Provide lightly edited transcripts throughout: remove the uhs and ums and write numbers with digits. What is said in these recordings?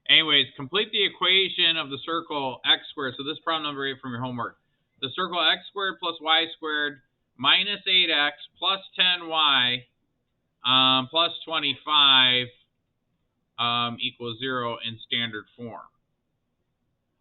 Anyways, complete the equation of the circle x squared. So this is problem number 8 from your homework. The circle x squared plus y squared minus 8x plus 10y plus 25 equals 0 in standard form.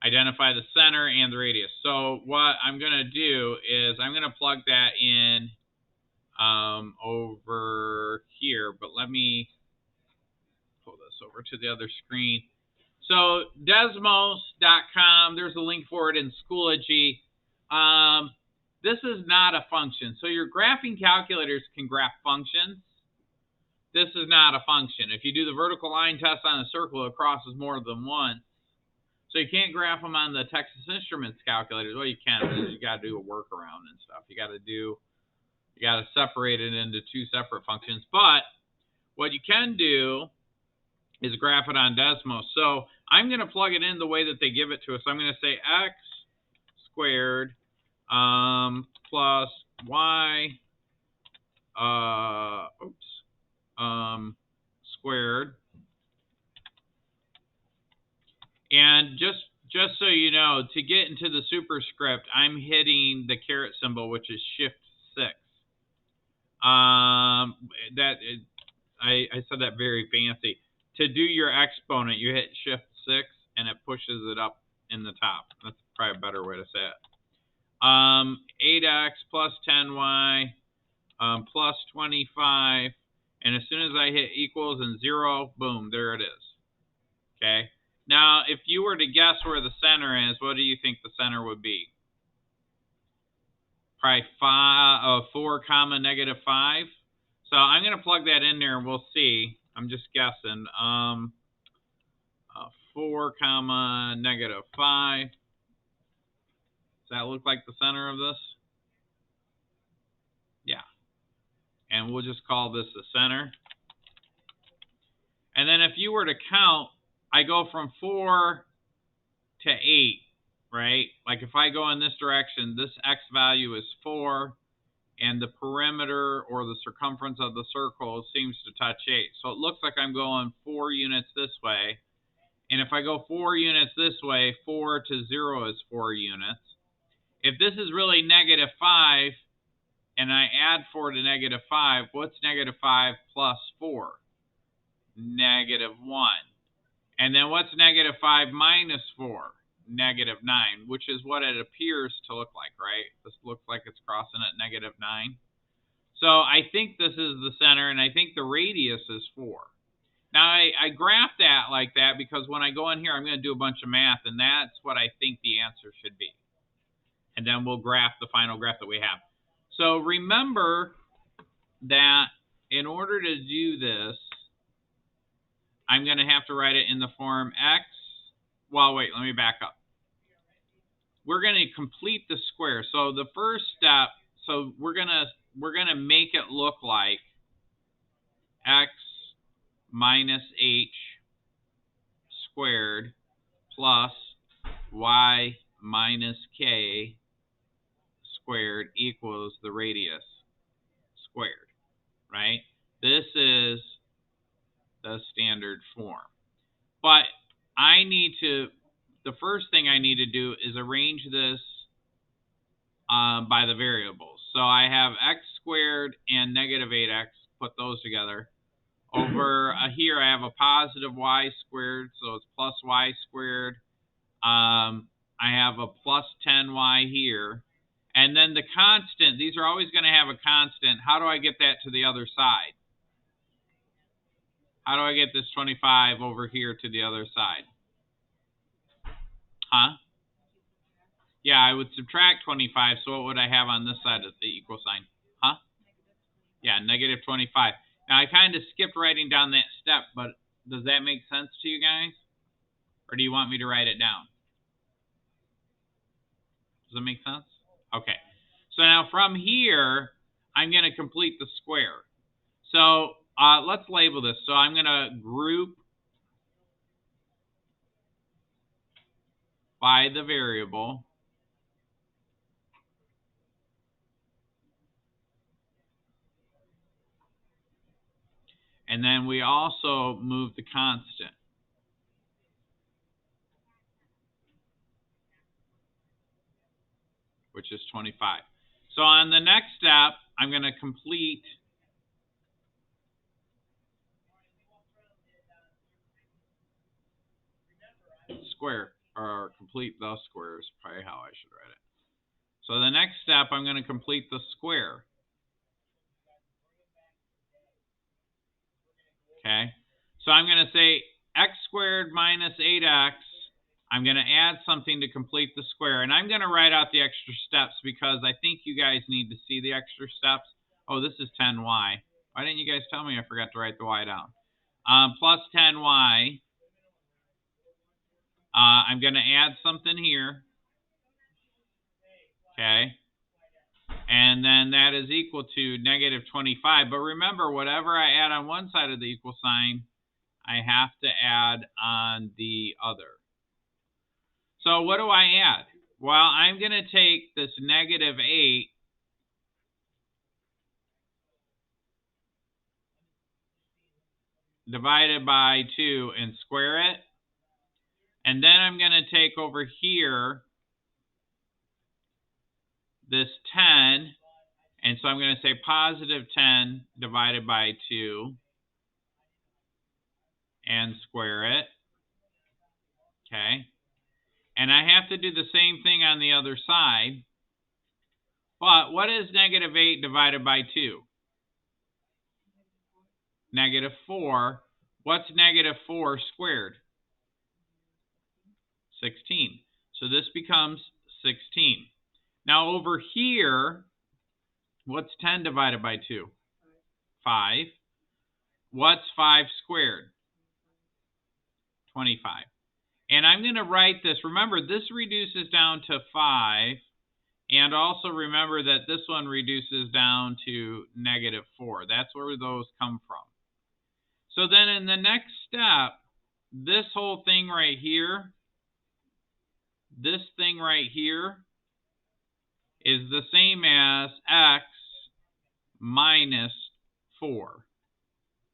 Identify the center and the radius. So what I'm going to do is I'm going to plug that in over here, but let me pull this over to the other screen. So Desmos.com, there's a link for it in Schoology. This is not a function. So your graphing calculators can graph functions. This is not a function. If you do the vertical line test on a circle, it crosses more than once. So you can't graph them on the Texas Instruments calculators. Well, you can, but you got to do a workaround and stuff. You got to separate it into two separate functions. But what you can do is graph it on Desmos. So I'm going to plug it in the way that they give it to us. So I'm going to say x squared plus y squared. And just so you know, to get into the superscript, I'm hitting the caret symbol, which is Shift 6. I said that very fancy. To do your exponent, you hit Shift 6, and it pushes it up in the top. That's probably a better way to say it. 8x plus 10y plus 25, and as soon as I hit equals and 0, boom, there it is. Okay. Now, if you were to guess where the center is, what do you think the center would be? Probably 4 comma negative 5. So I'm going to plug that in there and we'll see. I'm just guessing. 4 comma negative 5. Does that look like the center of this? Yeah. And we'll just call this the center. And then if you were to count, I go from 4 to 8, right? Like if I go in this direction, this x value is 4, and the perimeter or the circumference of the circle seems to touch 8. So it looks like I'm going 4 units this way. And if I go 4 units this way, 4 to 0 is 4 units. If this is really negative 5, and I add 4 to negative 5, what's negative 5 plus 4? Negative 1. And then what's negative 5 minus 4? Negative 9, which is what it appears to look like, right? This looks like it's crossing at negative 9. So I think this is the center, and I think the radius is 4. Now, I graphed that like that because when I go in here, I'm going to do a bunch of math, and that's what I think the answer should be. And then we'll graph the final graph that we have. So remember that in order to do this, I'm going to have to write it in the form x. Well, wait, let me back up. We're going to complete the square. So the first step, so we're going to make it look like x minus h squared plus y minus k squared equals the radius squared, right? This is the standard form. But I need to, the first thing I need to do is arrange this by the variables. So I have x squared and negative 8x, put those together. Over here I have a positive y squared, so it's plus y squared. I have a plus 10y here. And then the constant, these are always going to have a constant. How do I get that to the other side? How do I get this 25 over here to the other side? Huh? Yeah, I would subtract 25, so what would I have on this side of the equal sign? Huh? Yeah, negative 25. Now, I kind of skipped writing down that step, but does that make sense to you guys? Or do you want me to write it down? Does that make sense? Okay. So now from here, I'm going to complete the square. So let's label this. So I'm going to group by the variable. And then we also move the constant. which is 25. So on the next step, I'm going to complete square, or complete the square is probably how I should write it. So the next step, I'm going to complete the square. Okay, so I'm going to say x squared minus 8x. I'm going to add something to complete the square, and I'm going to write out the extra steps because I think you guys need to see the extra steps. Oh, this is 10y. Why didn't you guys tell me I forgot to write the y down? Plus 10y. I'm going to add something here. Okay. And then that is equal to negative 25. But remember, whatever I add on one side of the equal sign, I have to add on the other. So what do I add? Well, I'm going to take this negative 8 divided by 2 and square it. And then I'm going to take over here this 10. And so I'm going to say positive 10 divided by 2 and square it. Okay. And I have to do the same thing on the other side. But what is negative 8 divided by 2? Negative 4. What's negative 4 squared? 16. So this becomes 16. Now over here, what's 10 divided by 2? 5. What's 5 squared? 25. And I'm going to write this. Remember, this reduces down to 5. And also remember that this one reduces down to negative 4. That's where those come from. So then in the next step, this whole thing right here, this thing right here is the same as x minus 4.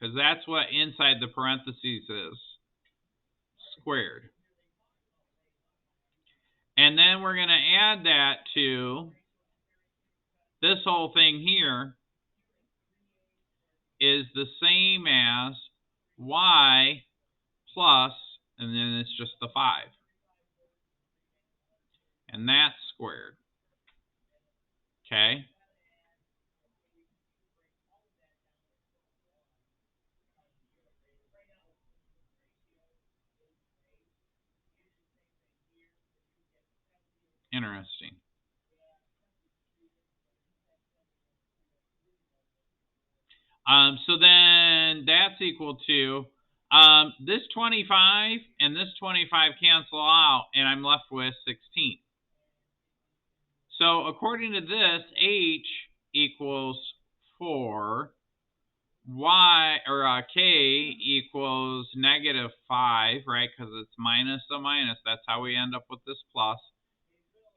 Because that's what inside the parentheses is, squared. And then we're going to add that to this whole thing here is the same as y plus, and then it's just the 5. And that's squared. Okay? Interesting. So then that's equal to this 25 and this 25 cancel out, and I'm left with 16. So according to this, h equals 4, y or k equals negative 5, right? Because it's minus a minus. That's how we end up with this plus.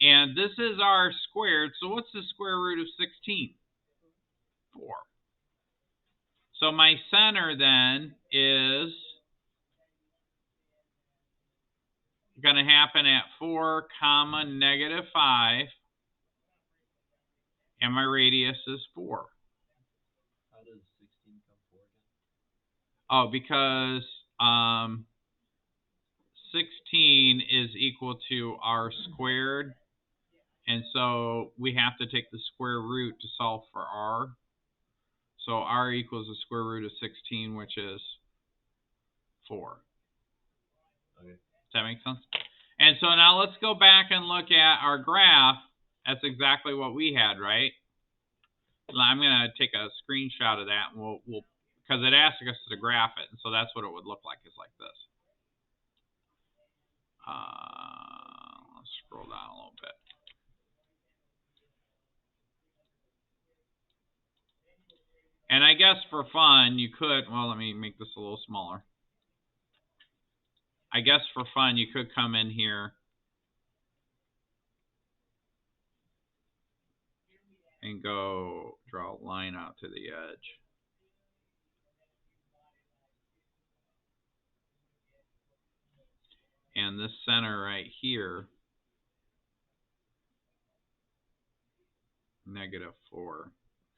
And this is our squared. So what's the square root of 16? 4. So my center then is going to happen at 4 comma negative 5. And my radius is 4. How does 16 come 4 again? Oh, because 16 is equal to r squared. And so we have to take the square root to solve for r. So r equals the square root of 16, which is 4. Okay. Does that make sense? And so now let's go back and look at our graph. That's exactly what we had, right? I'm going to take a screenshot of that, and we'll because it asked us to graph it, and so that's what it would look like, is like this. Let's scroll down a little bit. And I guess for fun, you could, well, let me make this a little smaller. I guess for fun, you could come in here and go draw a line out to the edge. And this center right here negative 4,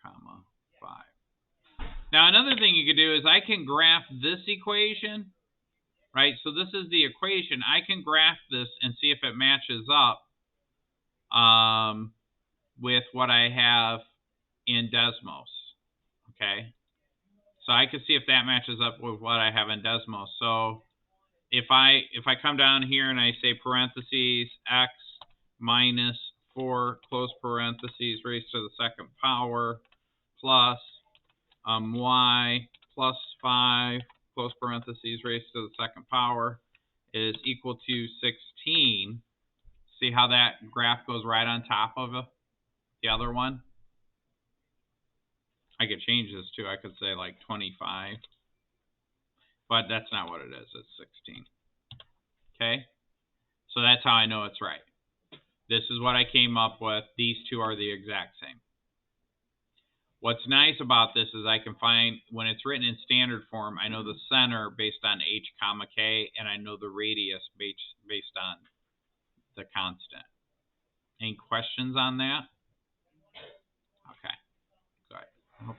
comma 5. Now another thing you could do is I can graph this equation, right? So this is the equation. I can graph this and see if it matches up with what I have in Desmos. Okay, so I can see if that matches up with what I have in Desmos. So if I come down here and I say parentheses x minus 4 close parentheses raised to the second power plus y plus 5 close parentheses raised to the second power is equal to 16. See how that graph goes right on top of the other one? I could change this too. I could say like 25. But that's not what it is. It's 16. Okay? So that's how I know it's right. This is what I came up with. These two are the exact same. What's nice about this is I can find, when it's written in standard form, I know the center based on h comma k, and I know the radius based on the constant. Any questions on that?